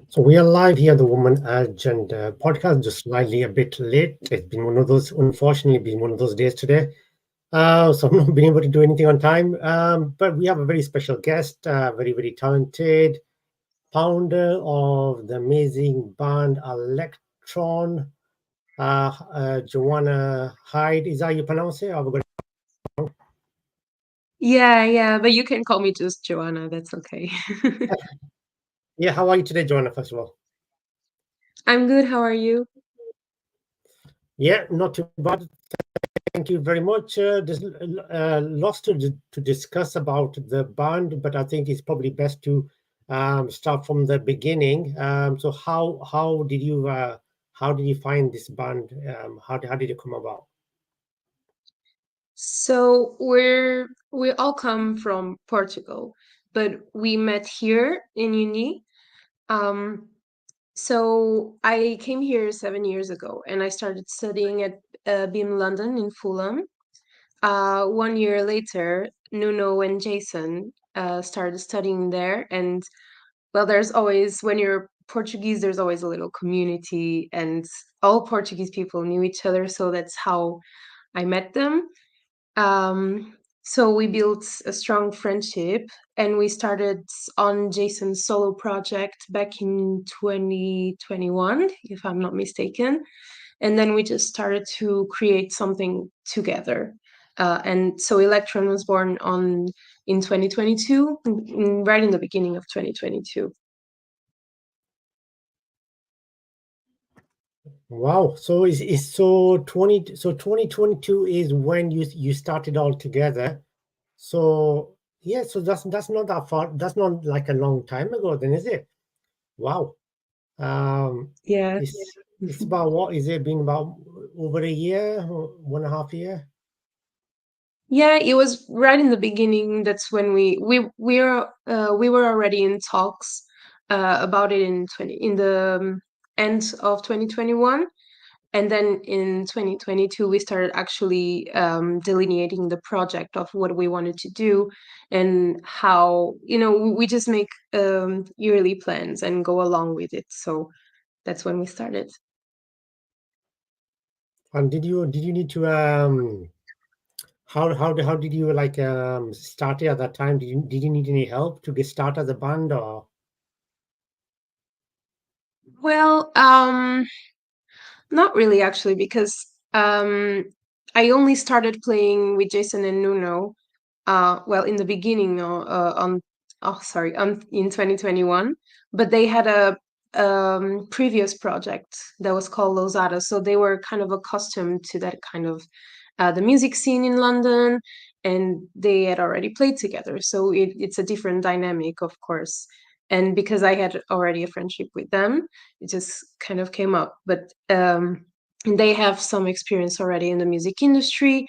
So we are live here, the Woman Agenda podcast, just slightly a bit late. It's been one of those, unfortunately, been one of those days today. So I've not been able to do anything on time. But we have a very special guest, very, very talented founder of the amazing band Electron, Joanna Hyde. Is that how you pronounce it? I've got Yeah, but you can call me just Joanna. That's okay. Yeah, how are you today, Joanna, first of all? I'm good. How are you? Yeah, not too bad. Thank you very much. There's lots to discuss about the band, but I think it's probably best to start from the beginning. So how did you find this band? How did it come about? So we all come from Portugal, but we met here in uni. Um, so I came here 7 years ago, and I started studying at BIM London in Fulham. 1 year later, Nuno and Jason started studying there, and well, there's always, when you're Portuguese, there's always a little community, and all Portuguese people knew each other. So that's how I met them. So we built a strong friendship, and we started on Jason's solo project back in 2021, if I'm not mistaken. And then we just started to create something together. And so Electron was born on in 2022, right in the beginning of 2022. Wow. So is so 2022 is when you started all together. So yeah, so that's not that far. That's not like a long time ago, then, is it? Wow. Um, Yeah. it's about what is it been about over a year, or 1.5 year? Yeah, it was right in the beginning. That's when we were already in talks about it in the end of 2021, and then in 2022 we started actually delineating the project of what we wanted to do, and how, we just make yearly plans and go along with it. So that's when we started. And did you need to how did you like start it at that time? Did you need any help to get started as a band or Well, not really, actually, because I only started playing with Jason and Nuno, well, in the beginning, in 2021, but they had a previous project that was called Losada, so they were kind of accustomed to that kind of the music scene in London, and they had already played together, so it's a different dynamic, of course. And because I had already a friendship with them, it just kind of came up. But they have some experience already in the music industry.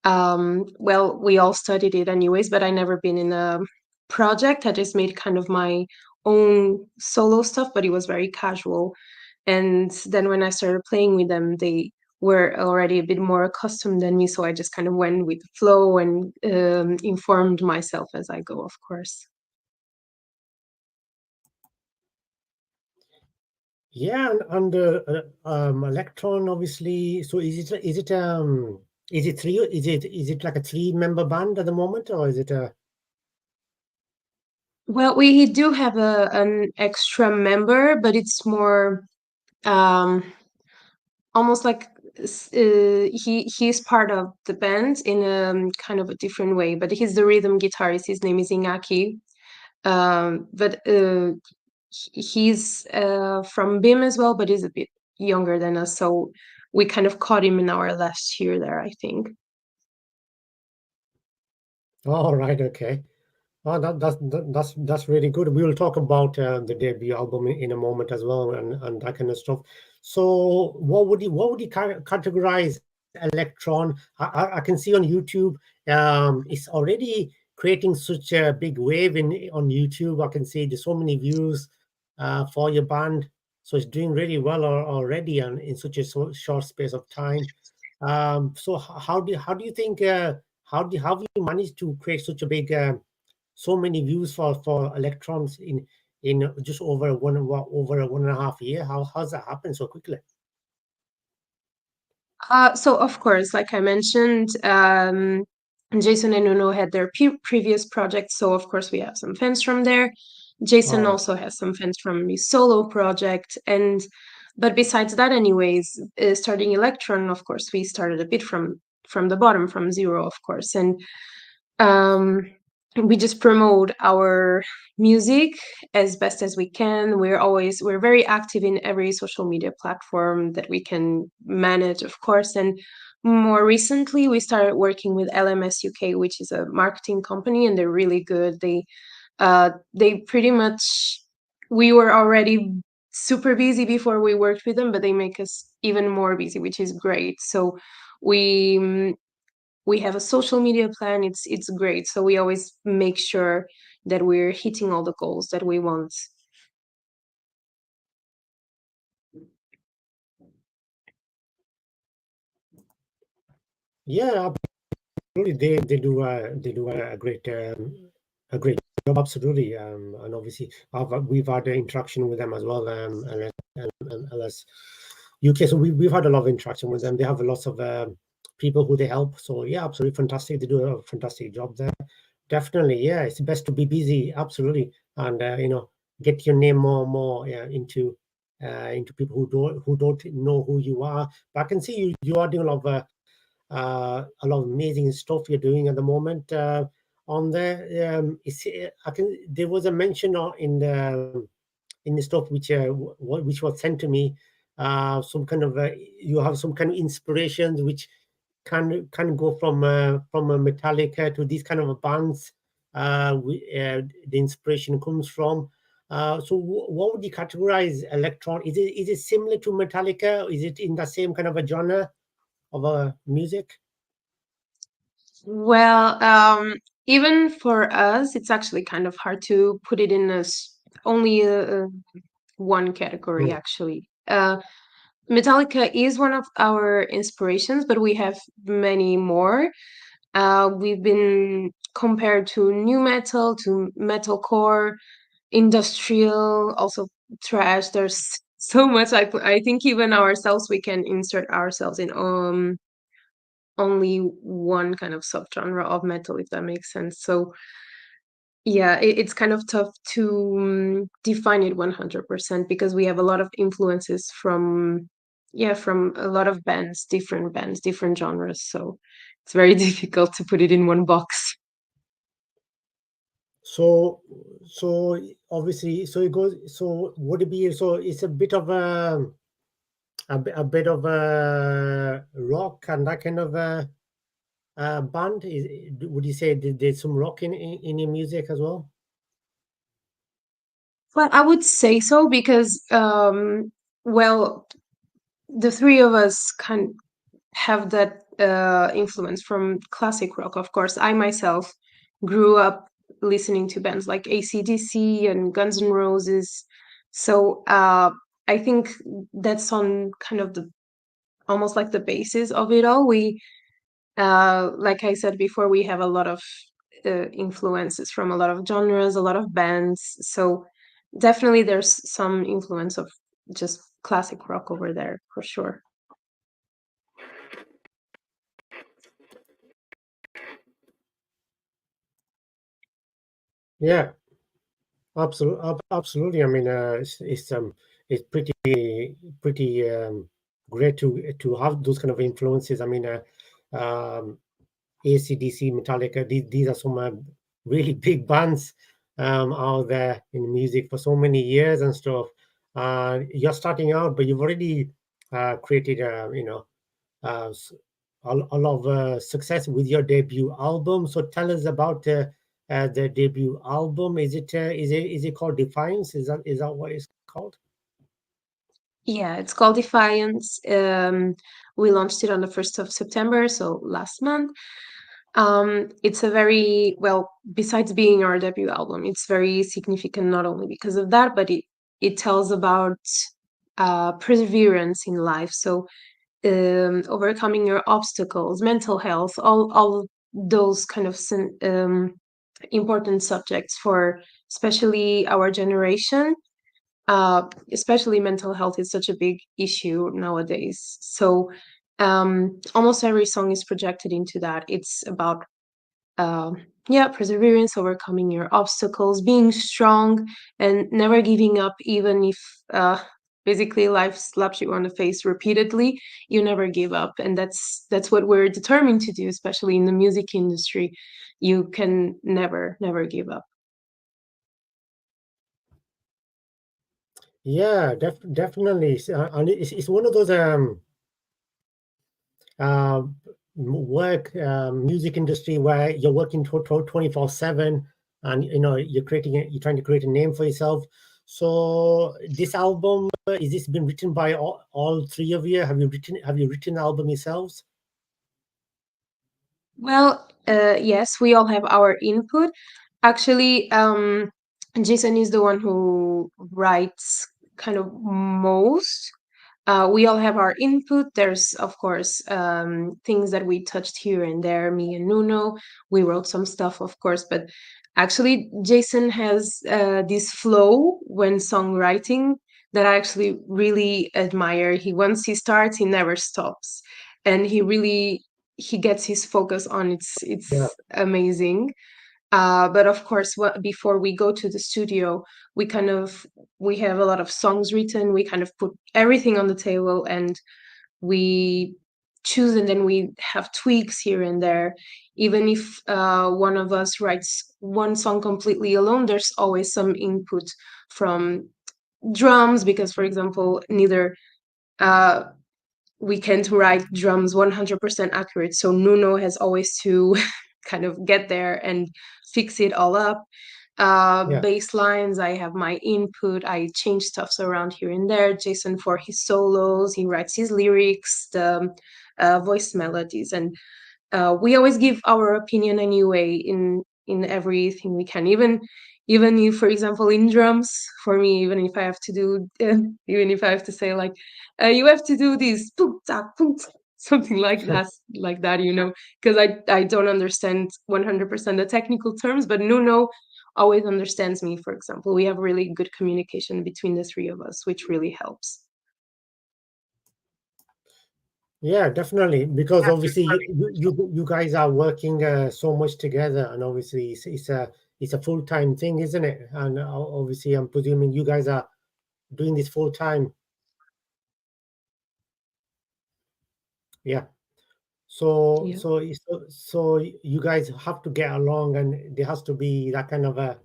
Well, we all studied it anyways, but I never been in a project. I just made kind of my own solo stuff, but it was very casual. And then when I started playing with them, they were already a bit more accustomed than me, so I just kind of went with the flow and informed myself as I go, of course. yeah, and Electron obviously. So is it like a three-member band at the moment, or is it a Well, we do have an extra member, but it's more um, almost like he's part of the band in a kind of a different way. But he's the rhythm guitarist. His name is Inaki. But he's from BIM as well, but he's a bit younger than us. So we kind of caught him in our last year there, I think. oh, right, okay. Oh, that's really good. We will talk about the debut album in a moment as well, and that kind of stuff. So, what would you categorize Electron? I can see on YouTube, it's already creating such a big wave in on YouTube. I can see there's so many views for your band, so it's doing really well already, and in such a short space of time. So, how do you think? How have you managed to create such a big so many views for electrons in in just over 1.5 year? How's that happen so quickly? So of course, like I mentioned, Jason and Nuno had their previous projects, so of course we have some fans from there. Jason All right. also has some fans from his solo project, and but besides that, anyways, starting Electron, of course, we started a bit from the bottom, from zero, of course, and um, we just promote our music as best as we can. We're very active in every social media platform that we can manage, of course. And more recently, we started working with LMS UK, which is a marketing company, and they're really good. They pretty much, we were already super busy before we worked with them, but they make us even more busy, which is great. So we we have a social media plan. It's great, so we always make sure that we're hitting all the goals that we want. Yeah, absolutely. They do a great job. Absolutely. And obviously, we've had interaction with them as well. And LS UK. So we've had a lot of interaction with them. They have lots of people who they help. So yeah, absolutely fantastic. They do a fantastic job there. Definitely, yeah. It's best to be busy. Absolutely, and get your name more into people who don't know who you are. But I can see you are doing a lot of amazing stuff you're doing at the moment on there. I can. There was a mention in the stuff which was sent to me. Some kind of you have some kind of inspirations which can go from a Metallica to these kind of bands. The inspiration comes from. So what would you categorize Electron? Is it similar to Metallica? Is it in the same kind of a genre of music? Well, even for us, it's actually kind of hard to put it in only one category, Hmm. actually. Metallica is one of our inspirations, but we have many more. We've been compared to new metal, to metalcore, industrial, also trash. There's so much. I think even ourselves, we can insert ourselves in only one kind of subgenre of metal, if that makes sense. So yeah, it's kind of tough to define it 100% because we have a lot of influences from, yeah, from a lot of bands, different genres. So it's very difficult to put it in one box. So, so obviously, so it goes. So would it be? So it's a bit of a bit of a rock and that kind of band. Would you say there's some rock in your music as well? Well, I would say so because, well, the three of us can have that influence from classic rock. Of course, I myself grew up listening to bands like AC/DC and Guns N' Roses. So I think that's on kind of the almost like the basis of it all. Like I said before, we have a lot of influences from a lot of genres, a lot of bands. So definitely there's some influence of just classic rock over there for sure. Yeah, absolutely. I mean, it's pretty great to have those kind of influences. I mean, AC/DC, Metallica. These are some really big bands out there in music for so many years and stuff. You're starting out, but you've already created, s- a lot of success with your debut album. So tell us about the debut album. Is it called Defiance? Is that what it's called? Yeah, it's called Defiance. We launched it on the 1st of September, so last month. It's a very, well, besides being our debut album, it's very significant not only because of that, but it tells about perseverance in life. So overcoming your obstacles, mental health, all those kind of important subjects for especially our generation. Especially mental health is such a big issue nowadays. So almost every song is projected into that. It's about yeah, perseverance, overcoming your obstacles, being strong, and never giving up, even if basically life slaps you on the face repeatedly. You never give up, and that's what we're determined to do, especially in the music industry. You can never give up. Yeah, definitely. And it's one of those uh, work music industry where you're working 24/7, and you're trying to create a name for yourself. So this album, is this been written by all three of you? Have you written the album yourselves? Well, yes, we all have our input. Actually, Jason is the one who writes kind of most. We all have our input. There's, of course, things that we touched here and there, me and Nuno. We wrote some stuff, of course, but actually, Jason has this flow when songwriting that I actually really admire. Once he starts, he never stops. And he gets his focus on. Yeah, It's amazing. But of course, before we go to the studio, we kind of we have a lot of songs written. We kind of put everything on the table and we choose, and then we have tweaks here and there. Even if one of us writes one song completely alone, there's always some input from drums, because, for example, neither uh, we can't write drums 100% accurate. So Nuno has always to kind of get there and fix it all up. yeah, Bass lines, I have my input. I change stuffs around here and there. Jason for his solos, he writes his lyrics, the voice melodies, and we always give our opinion anyway in everything we can. Even if, for example, in drums, for me, even if I have to do even if I have to say like you have to do this boom, ta, boom, ta, something like that, because I don't understand 100% the technical terms, but Nuno always understands me. For example, we have really good communication between the three of us, which really helps. yeah, definitely. Because obviously you guys are working so much together, and obviously it's a full-time thing, isn't it? And obviously, I'm presuming you guys are doing this full time. Yeah. So, Yeah. so you guys have to get along, and there has to be that kind of a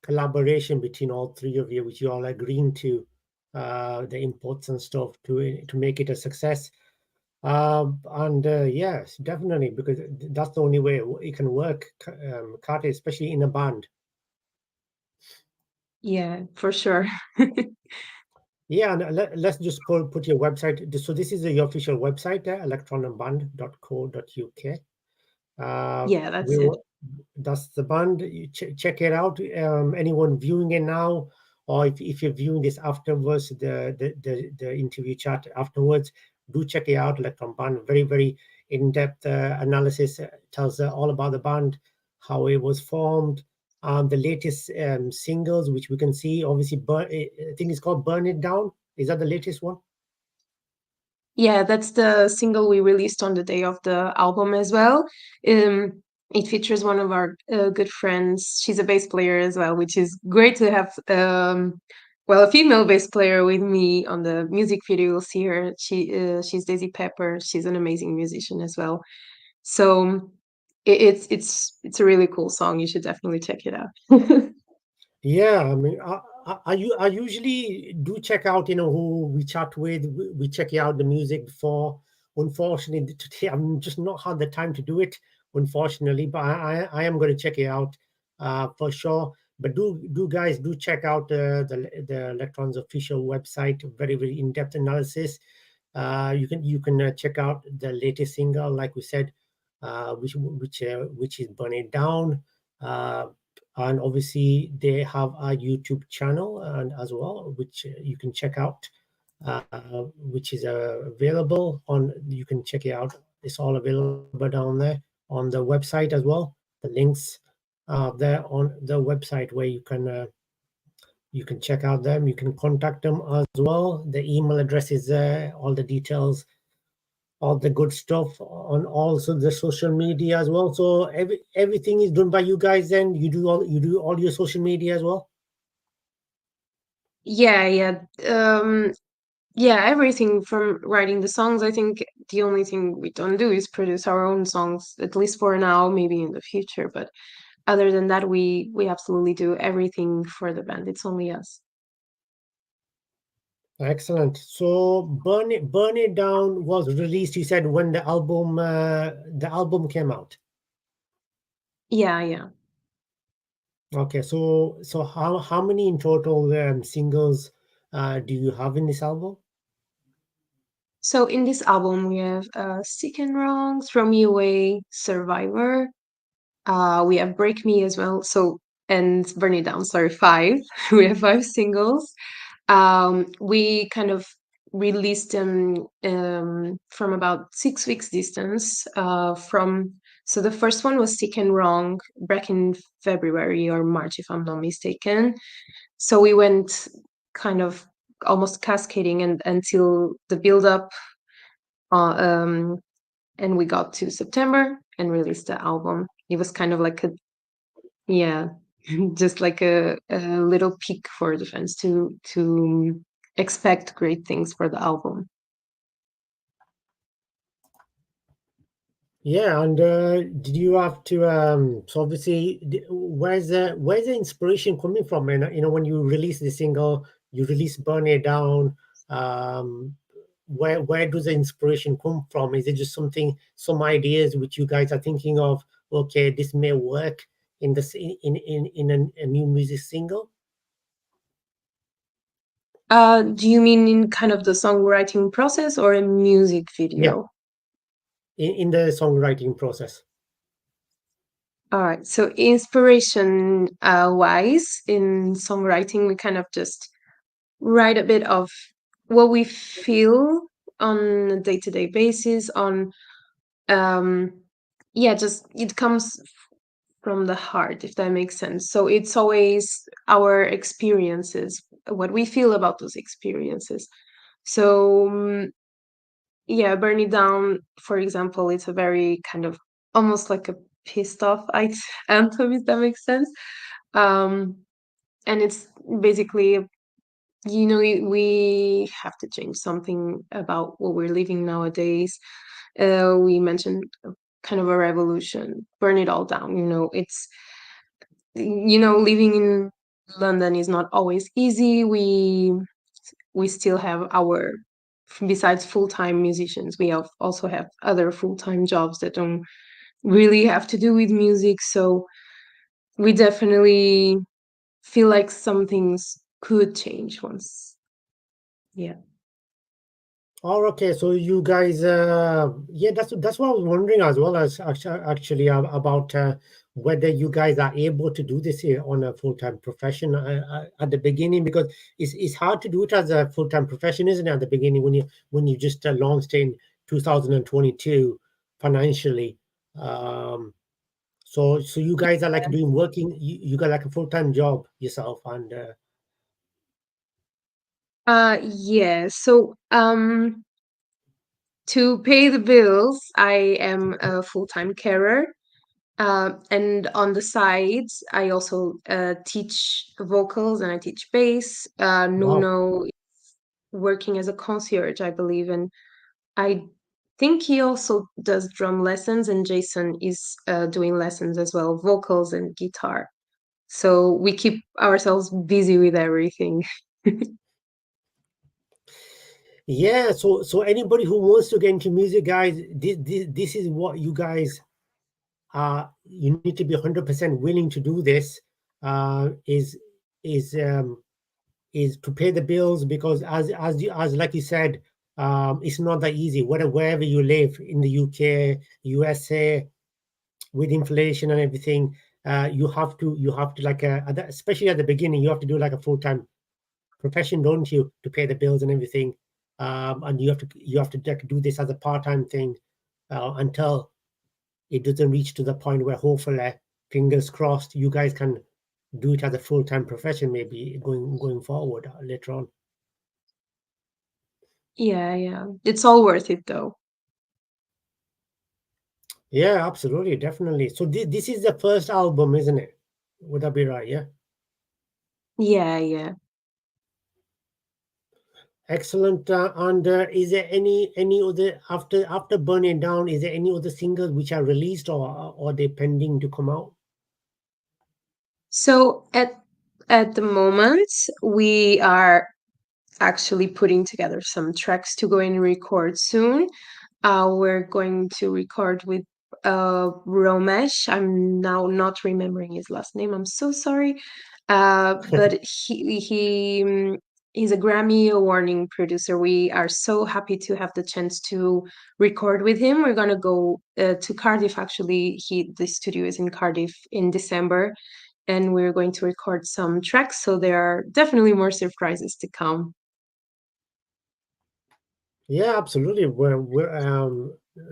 collaboration between all three of you, which you all agreeing to the inputs and stuff to make it a success. And yes, definitely, because that's the only way it can work, Kate, especially in a band. Yeah, for sure. Yeah, and let's just put your website. So this is your official website there, electronandband.co.uk. Yeah, We that's it. will, that's the band. You check it out. Anyone viewing it now, or if you're viewing this afterwards, the interview chat afterwards, do check it out. Electron Band, very in-depth analysis, tells all about the band, how it was formed, the latest singles, which we can see. Obviously, I think it's called "Burn It Down." Is that the latest one? Yeah, that's the single we released on the day of the album as well. It features one of our good friends. She's a bass player as well, which is great to have. Well, a female bass player with me on the music video. You'll see her. She's Daisy Pepper. She's an amazing musician as well. So it's a really cool song. You should definitely check it out. Yeah, I mean, I usually do check out, who we chat with. We check out the music before. Unfortunately, today I'm just not had the time to do it, unfortunately. But I am going to check it out, for sure. But do guys do check out the Electron's official website. Very in depth analysis. You can check out the latest single, like we said, which is "Burn It Down." Uh, and obviously they have a YouTube channel and as well, which you can check out, which is available on. You can check it out. It's all available down there on the website as well. The links. there on the website where you can check out them. You can contact them as well. The email address is there. All the details, all the good stuff on also the social media as well. So everything is done by you guys. Then you do all your social media as well. Yeah, yeah. Yeah, everything from writing the songs. I think the only thing we don't do is produce our own songs, at least for now, maybe in the future. But other than that, we absolutely do everything for the band. It's only us. Excellent. So Burn It Down was released, you said, when the album came out. Yeah, yeah. Okay, so how many in total singles do you have in this album? So in this album, we have Sick and Wrong, Throw Me Away, Survivor. We have Break Me as well. So and Burn It Down. Sorry, five. We have five singles. We kind of released them from about 6 weeks distance from. So the first one was Sick and Wrong back in February or March, if I'm not mistaken. So we went kind of almost cascading and until the build up, uh, um, and we got to September and released the album. It was kind of like a yeah, just like a little peek for the fans to expect great things for the album. Yeah, and did you have to so obviously where's the inspiration coming from? And when you release the single, you release Burn It Down. Um, where does the inspiration come from? Is it just some ideas which you guys are thinking of? Okay, this may work in this in a new music single. Do you mean in kind of the songwriting process or a music Yeah, video? in the songwriting process. All right. So inspiration wise in songwriting, we kind of just write a bit of what we feel on a day-to-day basis on um yeah, just it comes from the heart, if that makes sense. So it's always our experiences, what we feel about those experiences. So yeah, Burn It Down, for example, it's a very kind of almost like a pissed off anthem, if that makes sense. Um, and it's basically, we have to change something about what we're living nowadays. We mentioned kind of a revolution, burn it all down. It's living in London is not always easy. We still have our besides full-time musicians, we also have other full-time jobs that don't really have to do with music. So we definitely feel like some things could change once. Yeah. Oh, okay. So you guys, yeah, that's what I was wondering as well as actually about whether you guys are able to do this here on a full-time profession at the beginning, because it's hard to do it as a full-time profession, isn't it? At the beginning, when you just launched in 2022 financially. Um, so you guys are like doing working. You got like a full-time job yourself, and Yeah. So to pay the bills, I am a full-time carer. And on the side, I also teach vocals and I teach bass. wow. Nuno is working as a concierge, I believe, and I think he also does drum lessons, and Jason is doing lessons as well, vocals and guitar. So we keep ourselves busy with everything. Yeah, so anybody who wants to get into music, guys, this is what you guys you need to be 100% willing to do this. Is is is to pay the bills, because as like you said, it's not that easy. Wherever you live in the UK, USA, with inflation and everything, you have to like especially at the beginning, you have to do like a full time profession, don't you, to pay the bills and everything. And you have to like, do this as a part time thing until it doesn't reach to the point where hopefully. fingers crossed, you guys can do it as a full-time profession, maybe going forward later on. Yeah, yeah. It's all worth it though. Yeah, absolutely, definitely. So this is the first album, isn't it? Would that be right? Yeah. Yeah, yeah. Excellent. And is there any other after Burning Down? Is there any other singles which are released or they pending to come out? So at the moment, we are actually putting together some tracks to go and record soon. We're going to record with Romesh. I'm now not remembering his last name. I'm so sorry. But he's a Grammy awarding producer. We are so happy to have the chance to record with him. We're gonna go to Cardiff. Actually, he the studio is in Cardiff in December, and we're going to record some tracks. So there are definitely more surprises to come. Yeah, absolutely. We're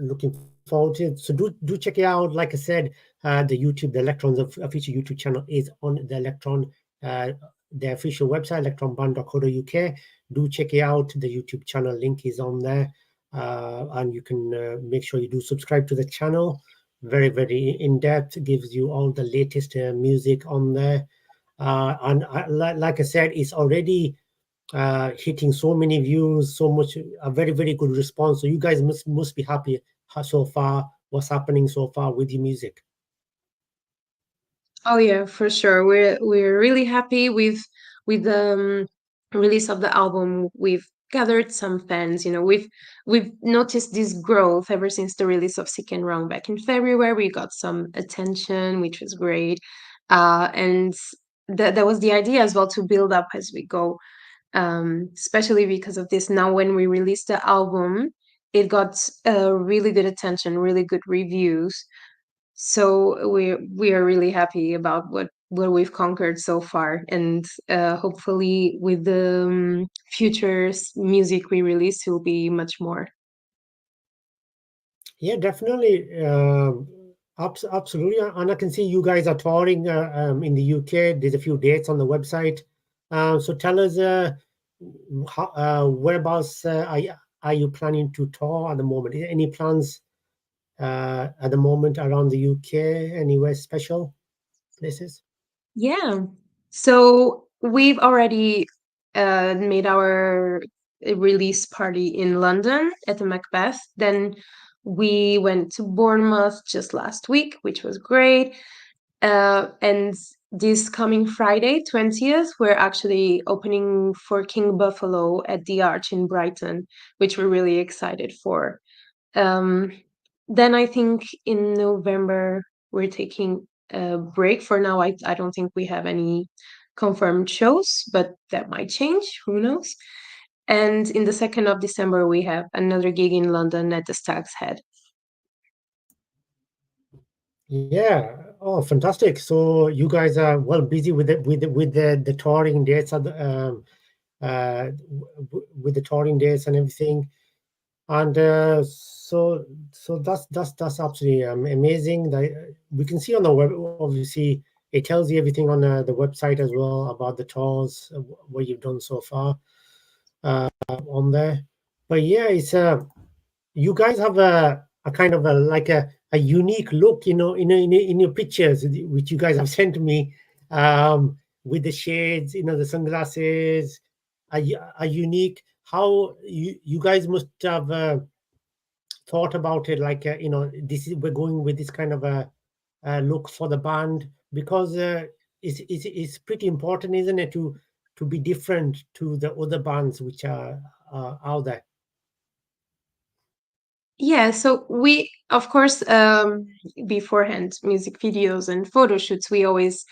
looking forward to it. So do check it out. Like I said, the YouTube, the Electrons official YouTube channel is on the Electron, uh, the official website, electronband.co.uk. Do check it out. The YouTube channel link is on there, and you can make sure you do subscribe to the channel. Very, very in depth. Gives you all the latest music on there. And like I said, it's already hitting so many views, so much, a very, very good response. So you guys must be happy so far. What's happening so far with your music? Oh yeah, for sure. We're really happy with the release of the album. We've gathered some fans. We've noticed this growth ever since the release of Sick and Wrong back in February. We got some attention, which was great, and that was the idea as well, to build up as we go. Especially because of this. Now, when we released the album, it got really good attention, really good reviews, so we are really happy about what we've conquered so far, and hopefully with the future music we release will be much more. Yeah, definitely. Absolutely. And I can see you guys are touring in the UK. There's a few dates on the website. So tell us whereabouts are you planning to tour at the moment? Any plans at the moment around the UK? Anywhere special places? Yeah. So we've already made our release party in London at the Macbeth. Then we went to Bournemouth just last week, which was great. And this coming Friday, 20th, we're actually opening for King Buffalo at the Arch in Brighton, which we're really excited for. Um, then I think in November we're taking a break. For now, I don't think we have any confirmed shows, but that might change. Who knows? And in the 2nd of December, we have another gig in London at the Stag's Head. Yeah. Oh, fantastic. So you guys are well busy with the touring dates with the touring dates and everything. And so that's absolutely amazing. That we can see on the web. Obviously, it tells you everything on the website as well about the tours, what you've done so far on there. But yeah, it's you guys have a kind of a like a unique look, in your pictures which you guys have sent to me, with the shades, the sunglasses, are unique. How you guys must have thought about it, like this is we're going with this kind of a look for the band, because it's pretty important, isn't it, to be different to the other bands which are out there. Yeah, so we, of course, beforehand, music videos and photo shoots, we always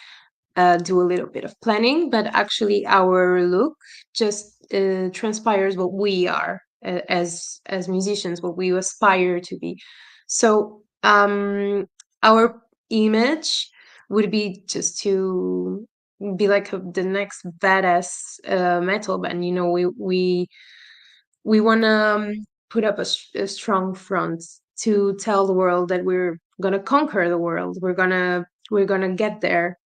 do a little bit of planning, but actually our look just transpires what we are as musicians, what we aspire to be. So our image would be just to be like the next badass metal band. We want to put up a strong front to tell the world that we're gonna conquer the world. We're gonna we're gonna get there.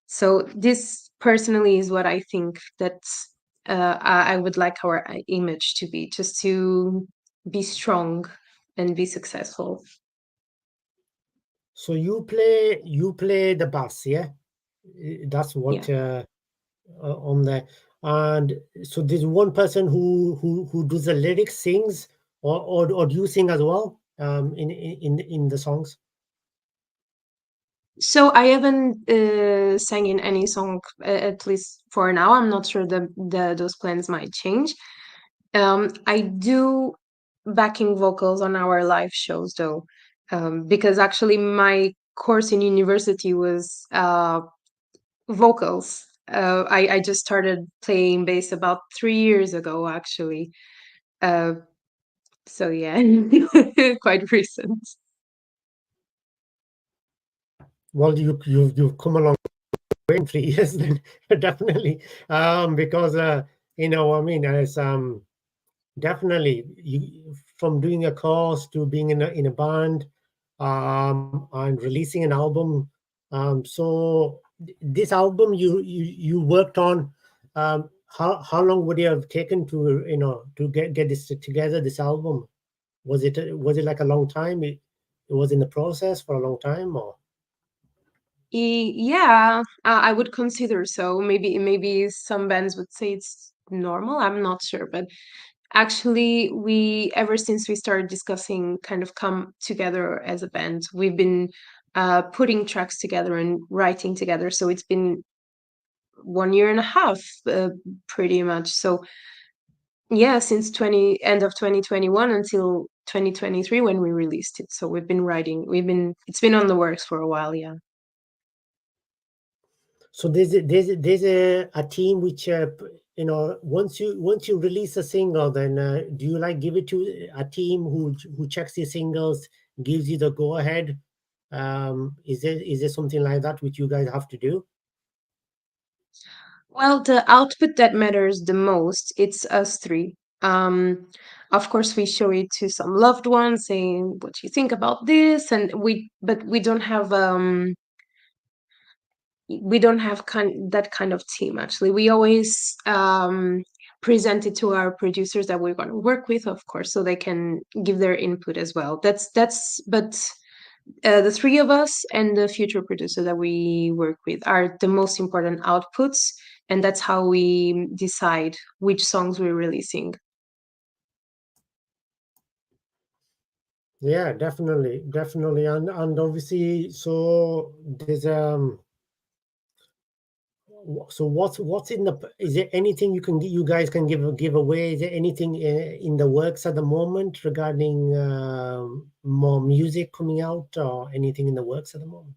So this personally is what I think that I would like our image to be, just to be strong and be successful. So you play the bass, yeah? That's Yeah. what on there. And so there's one person who does the lyrics, sings, or do you sing as well in the songs? So I haven't sang in any song, at least for now. I'm not sure that those plans might change. I do backing vocals on our live shows though, because actually my course in university was vocals. I just started playing bass about 3 years ago, actually. Uh, so yeah, quite recent. Well, you've come along way in 3 years then, definitely. Because I mean, as definitely, from doing a course to being in a band, and releasing an album. So this album you worked on, how long would it have taken to to get this together? This album, was it like a long time? It was in the process for a long time, or Yeah, I would consider so. Maybe some bands would say it's normal. I'm not sure, but actually, we ever since we started discussing, kind of come together as a band, we've been putting tracks together and writing together. So it's been 1 year and a half, pretty much. So yeah, since 20 end of 2021 until 2023 when we released it. So we've been writing. It's been on the works for a while. Yeah. so there's a team which once you release a single, then do you like give it to a team who checks your singles, gives you the go ahead? Is there something like that which you guys have to do? Well, the output that matters the most, it's us three. Of course, we show it to some loved ones, saying what you think about this, and but we don't have that kind of team. Actually, we always present it to our producers that we're going to work with, of course, so they can give their input as well. But the three of us and the future producer that we work with are the most important outputs, and that's how we decide which songs we're releasing. Yeah, definitely, and obviously, so there's so what's in the is there anything you guys can give away? Is there anything in the works at the moment regarding more music coming out, or anything in the works at the moment?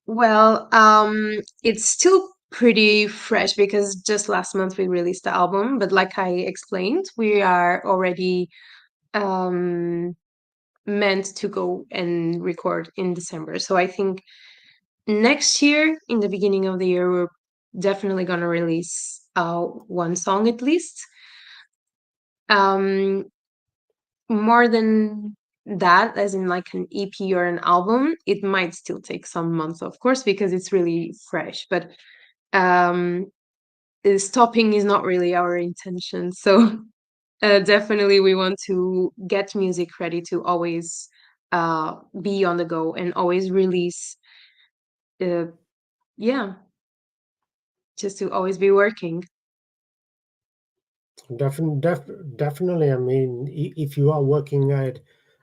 Well, it's still pretty fresh because just last month we released the album, but like I explained, we are already um meant to go and record in December. So I think next year, in the beginning of the year, we're definitely gonna release one song at least. Um, More than that, as in like an EP or an album, it might still take some months, of course, because it's really fresh. But um, stopping is not really our intention. So definitely, we want to get music ready to always be on the go and always release. Uh, yeah, just to always be working. Definitely. I mean, if you are working at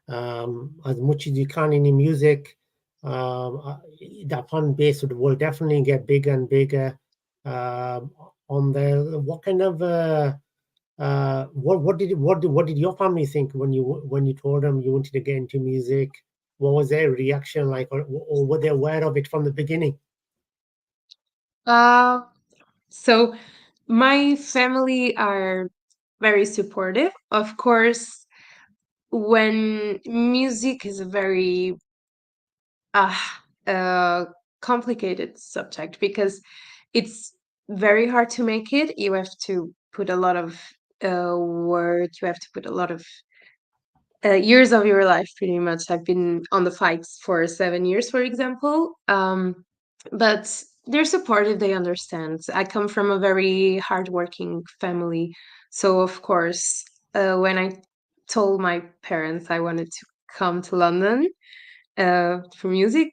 as much as you can in the music, the fan base will definitely get bigger and bigger. On there, what kind of what did your family think when you told them you wanted to get into music? What was their reaction like, or were they aware of it from the beginning? Uh, so my family are very supportive. Of course, when music is a very uh, uh, complicated subject because it's very hard to make it. You have to put a lot of work. You have to put a lot of years of your life, pretty much. I've been on the fights for 7 years, for example. But they're supportive, they understand. I come from a very hardworking family. So, of course, when I told my parents I wanted to come to London for music,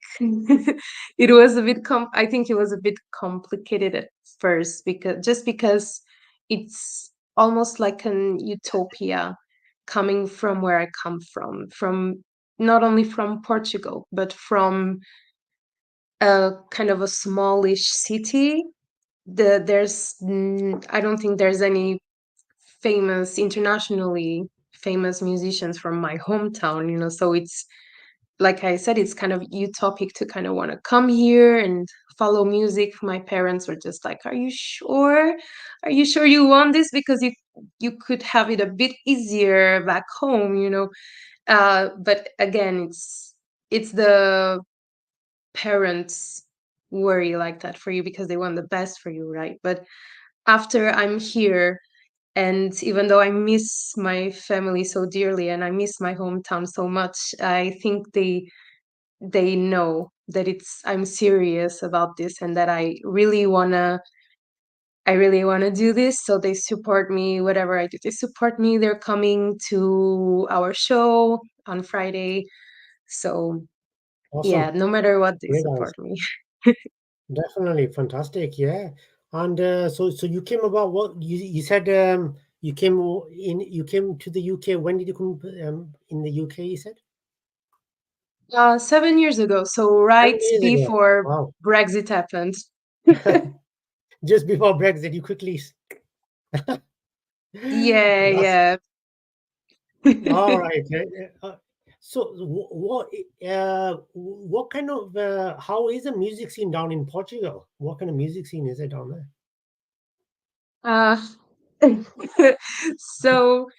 it was a bit I think it was a bit complicated at first, because it's almost like an utopia coming from where I come from not only from Portugal, but from a kind of a smallish city. I don't think there's any internationally famous musicians from my hometown, so it's like I said, it's kind of utopic to kind of want to come here and follow music. My parents were just like, "Are you sure? Are you sure you want this? Because you could have it a bit easier back home." But again, it's the parents worry like that for you because they want the best for you, right? But after I'm here, and even though I miss my family so dearly and I miss my hometown so much, I think they know that I'm serious about this and that I really wanna do this. So they support me whatever I do. They support me. They're coming to our show on Friday. So yeah, Awesome. no matter what, they Great answer. support me. Definitely fantastic. Yeah. And so you came about what you said you came to the UK. When did you come in the UK, you said? 7 years ago, so Seven right years ago. before Wow. Brexit happened. Just before Brexit, you quickly Yeah, that's yeah. all right. So what kind of how is the music scene down in Portugal? What kind of music scene is it down there? Uh, so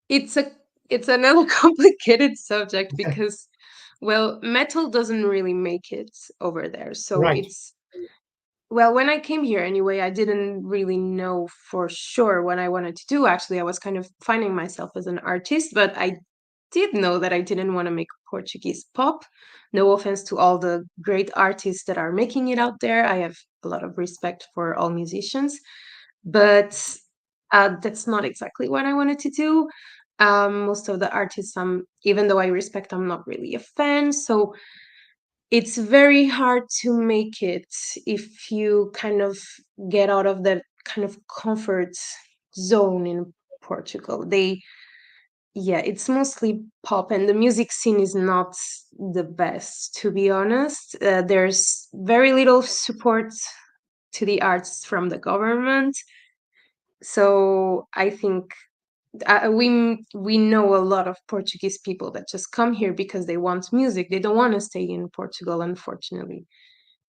it's a it's another complicated subject because, well, metal doesn't really make it over there. So Right. it's well, when I came here anyway, I didn't really know for sure what I wanted to do. Actually, I was kind of finding myself as an artist, but I did know that I didn't want to make Portuguese pop. No offense to all the great artists that are making it out there. I have a lot of respect for all musicians, but that's not exactly what I wanted to do. Most of the artists, even though I respect, I'm not really a fan. So it's very hard to make it if you kind of get out of that kind of comfort zone in Portugal. Yeah, it's mostly pop, and the music scene is not the best, to be honest. There's very little support to the arts from the government. So I think we know a lot of Portuguese people that just come here because they want music. They don't want to stay in Portugal, unfortunately.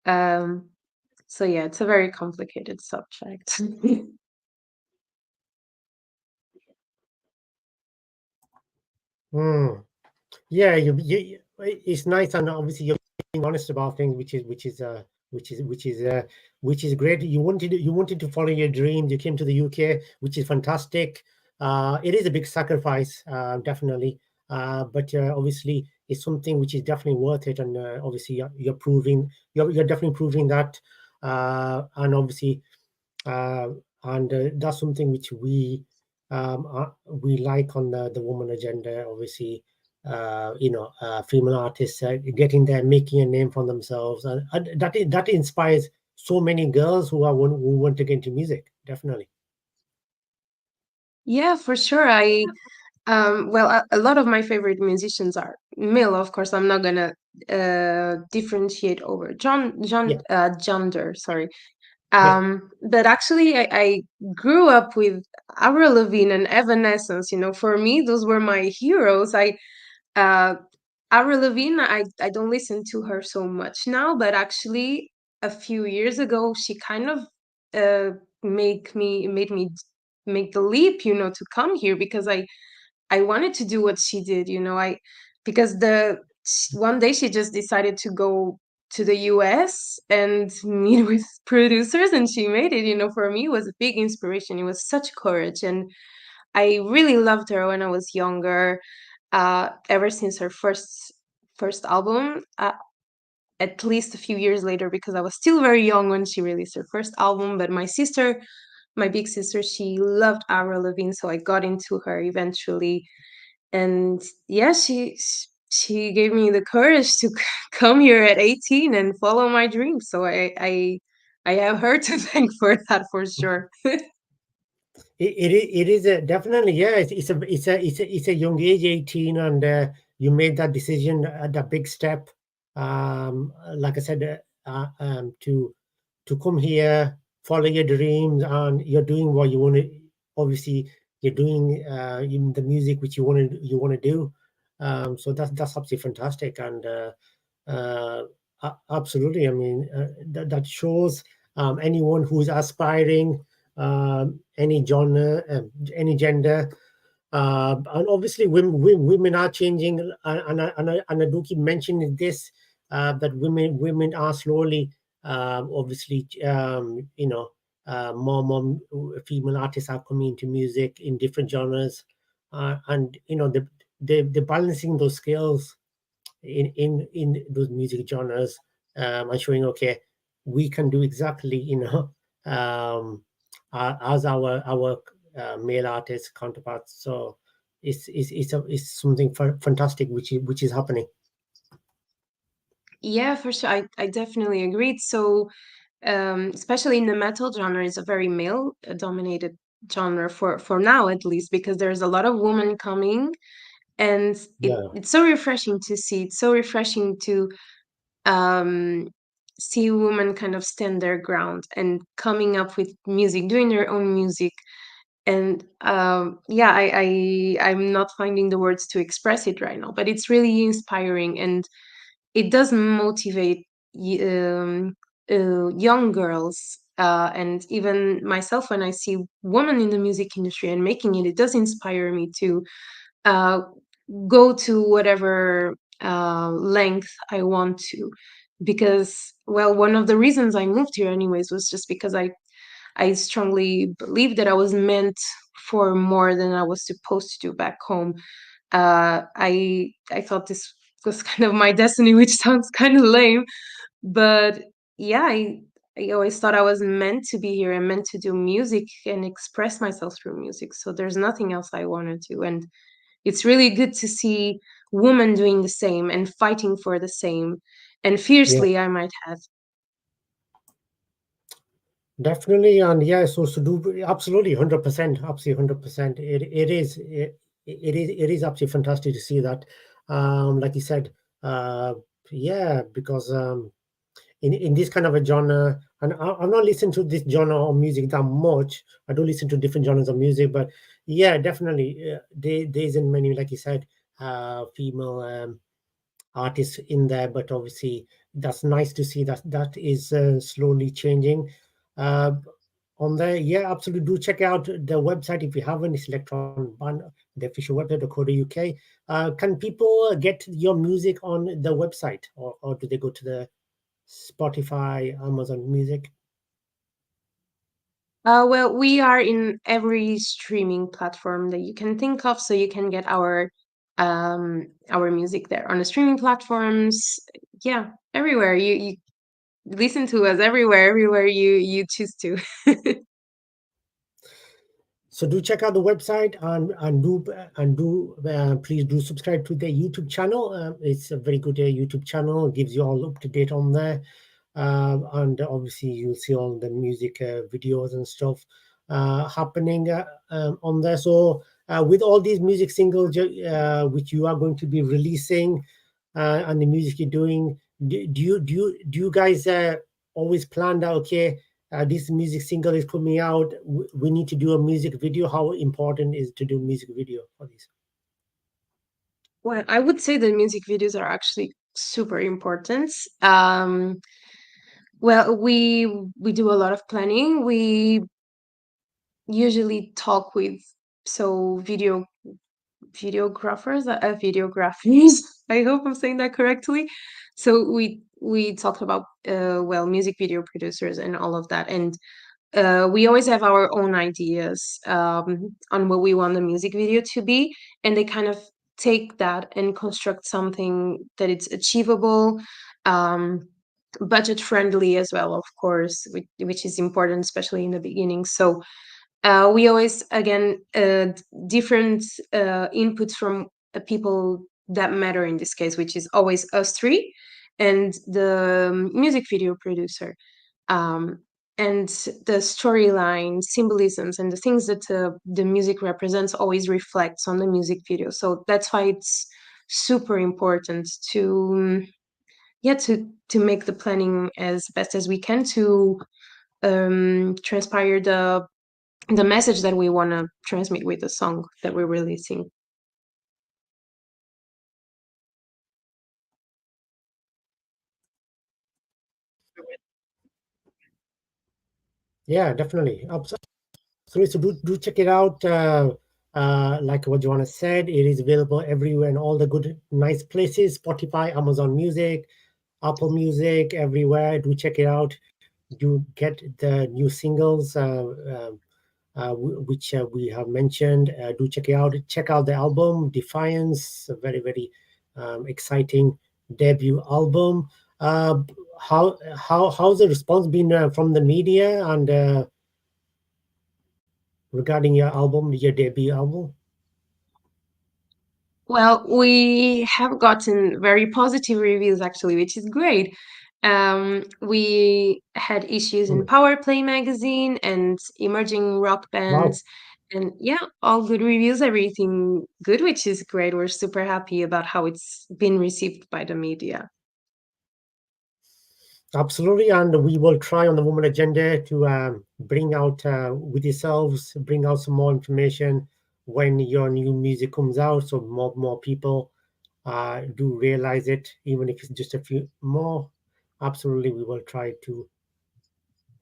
Um, so yeah, it's a very complicated subject. Hmm. Yeah, it's nice, and obviously you're being honest about things, which is great. You wanted to follow your dreams. You came to the UK, which is fantastic. It is a big sacrifice, definitely, but obviously it's something which is definitely worth it. And obviously you're definitely proving that, and obviously uh, and that's something which we like on the woman agenda. Obviously, female artists getting there, making a name for themselves, and that inspires so many girls who want to get into music. Definitely, Yeah, for sure. Well, a lot of my favorite musicians are male. Of course, I'm not gonna differentiate over yeah, gender. Sorry. yeah, But actually, I grew up with Avril Lavigne and Evanescence. For me, those were my heroes. Uh, Avril Lavigne, I don't listen to her so much now, but actually, a few years ago, she kind of made me make the leap, to come here because I wanted to do what she did. Because one day she just decided to go to the US and meet with producers, and she made it. For me, it was a big inspiration. It was such courage, and I really loved her when I was younger. ever since her first album, at least a few years later, because I was still very young when she released her first album. But my sister, my big sister, she loved Avril Lavigne, so I got into her eventually. And yeah, she gave me the courage to come here at 18 and follow my dreams. So I have her to thank for that, for sure. It is a, definitely, yeah. It's a young age, 18, and you made that decision, that big step. Like I said, to come here, follow your dreams, and you're doing what you want to. Obviously, you're doing in the music which you want to do. So that's absolutely fantastic, and absolutely. I mean, that shows anyone who's aspiring, any genre, any gender, and obviously women are changing, and I do keep mentioning this, that women are slowly, obviously, more female artists are coming into music in different genres, and they're balancing those skills in those music genres, and showing, okay, we can do exactly, as our male artist counterparts. So it's something fantastic which is happening. Yeah, for sure. I definitely agreed. So, especially in the metal genre, is a very male dominated genre for now, at least, because there's a lot of women coming, and Yeah, it's so refreshing to see. It's so refreshing to um, see women kind of stand their ground and coming up with music, doing their own music. And yeah, I'm not finding the words to express it right now, but it's really inspiring, and it does motivate young girls, and even myself. When I see women in the music industry and making it, it does inspire me to uh, go to whatever length I want to. Because, well, one of the reasons I moved here, anyways, was just because I strongly believe that I was meant for more than I was supposed to do back home. I thought this was kind of my destiny, which sounds kind of lame, but yeah, I always thought I was meant to be here and meant to do music and express myself through music. So there's nothing else I want to do, and it's really good to see women doing the same and fighting for the same, and yeah, fiercely, I might add. definitely. And yeah, so do absolutely 100%, absolutely 100%. It is absolutely fantastic to see that. Like you said, uh, yeah, because in this kind of a genre, and I'm not listening to this genre of music that much. I do listen to different genres of music, but yeah, definitely, there isn't many, like you said, female artists in there. But obviously, that's nice to see that that is slowly changing. Uh, on there, yeah, absolutely. Do check out the website if you haven't. It's Electron Band, the official website, .co.uk. Can people get your music on the website, or do they go to the Spotify, Amazon Music? Well, we are in every streaming platform that you can think of, so you can get our music there on the streaming platforms. Yeah, everywhere. You listen to us everywhere you choose to. So do check out the website, and please do subscribe to their YouTube channel. It's a very good YouTube channel. It gives you all up to date on there, and obviously you'll see all the music videos and stuff happening on there. So with all these music singles which you are going to be releasing, and the music you're doing, do you guys always plan that, okay, this music single is coming out, we need to do a music video? How important is to do music video for this? Well, I would say that music videos are actually super important. Well, we do a lot of planning. We usually talk with so videographers, videographers. I hope I'm saying that correctly. So we talked about well, music video producers and all of that, and we always have our own ideas on what we want the music video to be, and they kind of take that and construct something that it's achievable, um, budget friendly as well, of course, which is important, especially in the beginning. So we always, again, different inputs from people that matter in this case, which is always us three and the music video producer. Um, and the storyline, symbolisms, and the things that the music represents always reflects on the music video. So that's why it's super important to, yeah, to make the planning as best as we can to transpire the message that we want to transmit with the song that we're releasing. Yeah, definitely. Absolutely. So do check it out. Like what Joanna said, it is available everywhere in all the good, nice places: Spotify, Amazon Music, Apple Music, everywhere. Do check it out. You get the new singles, which we have mentioned. Do check it out. Check out the album Defiance, a very very exciting debut album. Uh, how's the response been from the media and regarding your album, your debut album? Well, we have gotten very positive reviews actually, which is great. We had issues in Mm. Power Play magazine and emerging rock Wow. bands, and yeah, all good reviews, everything good, which is great. We're super happy about how it's been received by the media. Absolutely, and we will try on the Woman Agenda to bring out with yourselves, bring out some more information when your new music comes out, so more people do realize it, even if it's just a few more. Absolutely, we will try to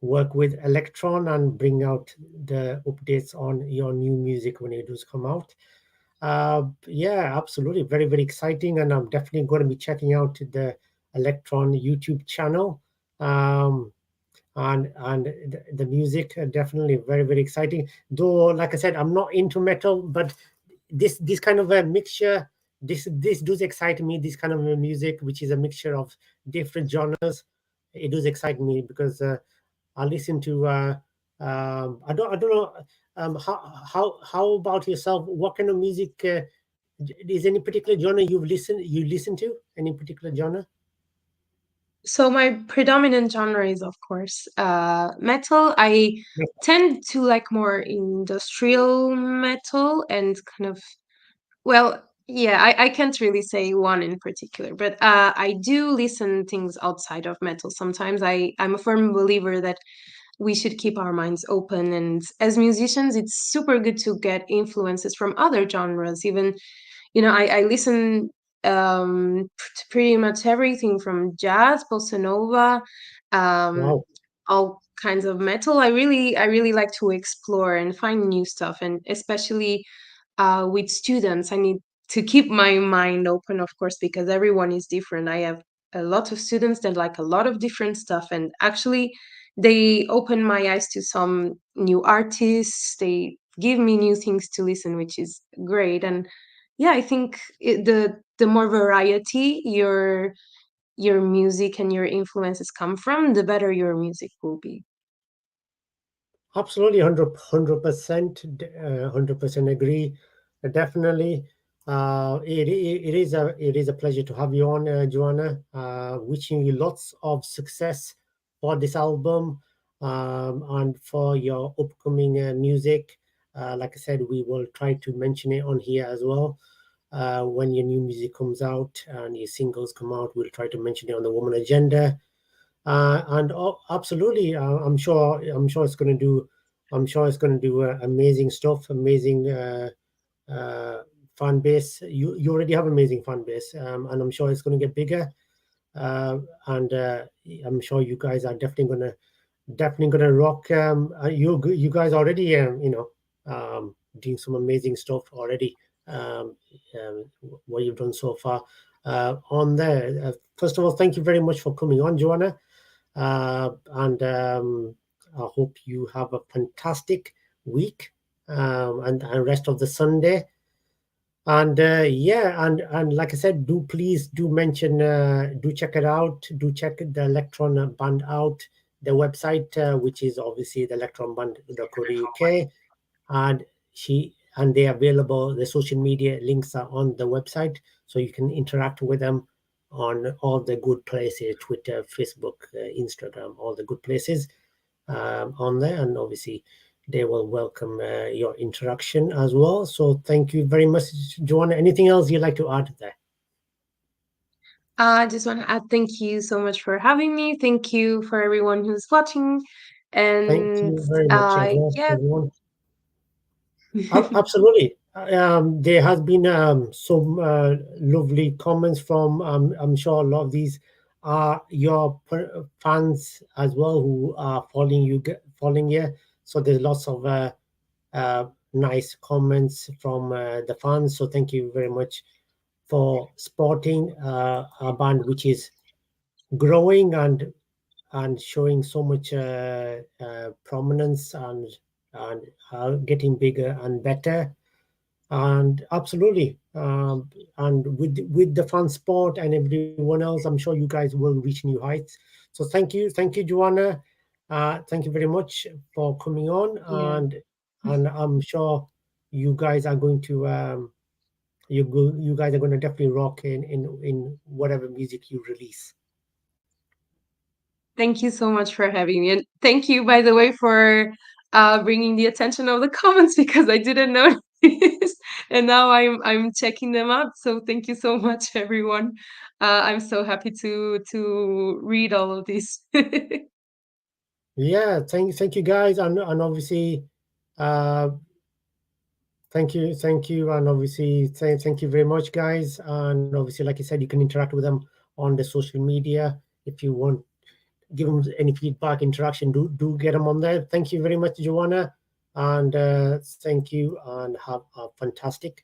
work with Electron and bring out the updates on your new music when it does come out. Yeah, absolutely. Very, very exciting. And I'm definitely going to be checking out the Electron YouTube channel. Um, and the music definitely very, very exciting. Though, like I said, I'm not into metal, but this kind of a mixture, this does excite me. This kind of a music, which is a mixture of different genres, it does excite me because I listen to. I don't know. How about yourself? What kind of music? Is any particular genre you listen to? Any particular genre? So my predominant genre is, of course, metal. I Yes. tend to like more industrial metal and kind of, well, yeah, I can't really say one in particular, but I do listen things outside of metal sometimes. I'm a firm believer that we should keep our minds open, and as musicians, it's super good to get influences from other genres. Even, I listen to pretty much everything from jazz, bossa nova, um, Wow. all kinds of metal. I really like to explore and find new stuff, and especially with students, I need to keep my mind open, of course, because everyone is different. I have a lot of students that like a lot of different stuff, and actually, they open my eyes to some new artists. They give me new things to listen, which is great. And yeah, I think the more variety your music and your influences come from, the better your music will be. Absolutely, 100%, 100% agree. Definitely, it is a pleasure to have you on, Joanna. Wishing you lots of success for this album, and for your upcoming music. Like I said, we will try to mention it on here as well. When your new music comes out and your singles come out, we'll try to mention it on the Woman Agenda. And absolutely, I'm sure it's going to do. I'm sure it's going to do amazing stuff, amazing uh, fan base. You already have amazing fan base, and I'm sure it's going to get bigger. Uh, and I'm sure you guys are definitely gonna rock. You guys already doing some amazing stuff already. What you've done so far on there. First of all, thank you very much for coming on, Joanna. And I hope you have a fantastic week, and rest of the Sunday. And yeah, and like I said, do please do mention, do check it out, do check the Electron band out, the website, which is obviously the electronband.co.uk. And they're available, the social media links are on the website, so you can interact with them on all the good places, Twitter, Facebook, Instagram, all the good places on there. And obviously they will welcome your interaction as well. So thank you very much, Joanna. Anything else you'd like to add there? I just want to add thank you so much for having me. Thank you for everyone who's watching. Thank And you very much as well, yeah. everyone. Absolutely. There has been some lovely comments from, I'm sure a lot of these are your fans as well who are following you. So there's lots of uh, nice comments from the fans. So thank you very much for supporting a band which is growing and showing so much prominence and getting bigger and better. And absolutely, and with the fun sport and everyone else, I'm sure you guys will reach new heights. So thank you, Joanna. Thank you very much for coming on, Yeah. and I'm sure you guys are going to you guys are going to definitely rock in whatever music you release. Thank you so much for having me. And thank you, by the way, for bringing the attention of the comments because I didn't notice. And now I'm checking them out. So thank you so much, everyone. I'm so happy to read all of these. Yeah, thank you guys, and obviously, uh, thank you, and obviously, thank you very much, guys. And obviously, like I said, you can interact with them on the social media if you want. Give them any feedback, interaction. Do get them on there. Thank you very much, Joanna, and thank you, and have a fantastic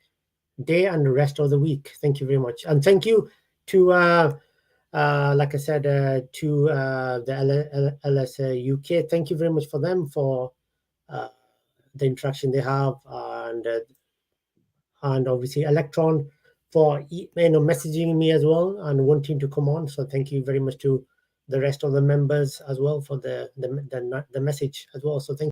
day and the rest of the week. Thank you very much, and thank you to like I said, to the LS UK. Thank you very much for them for uh, the interaction they have, and obviously Electron for messaging me as well and wanting to come on. So thank you very much to the rest of the members as well for the message as well. So thank you.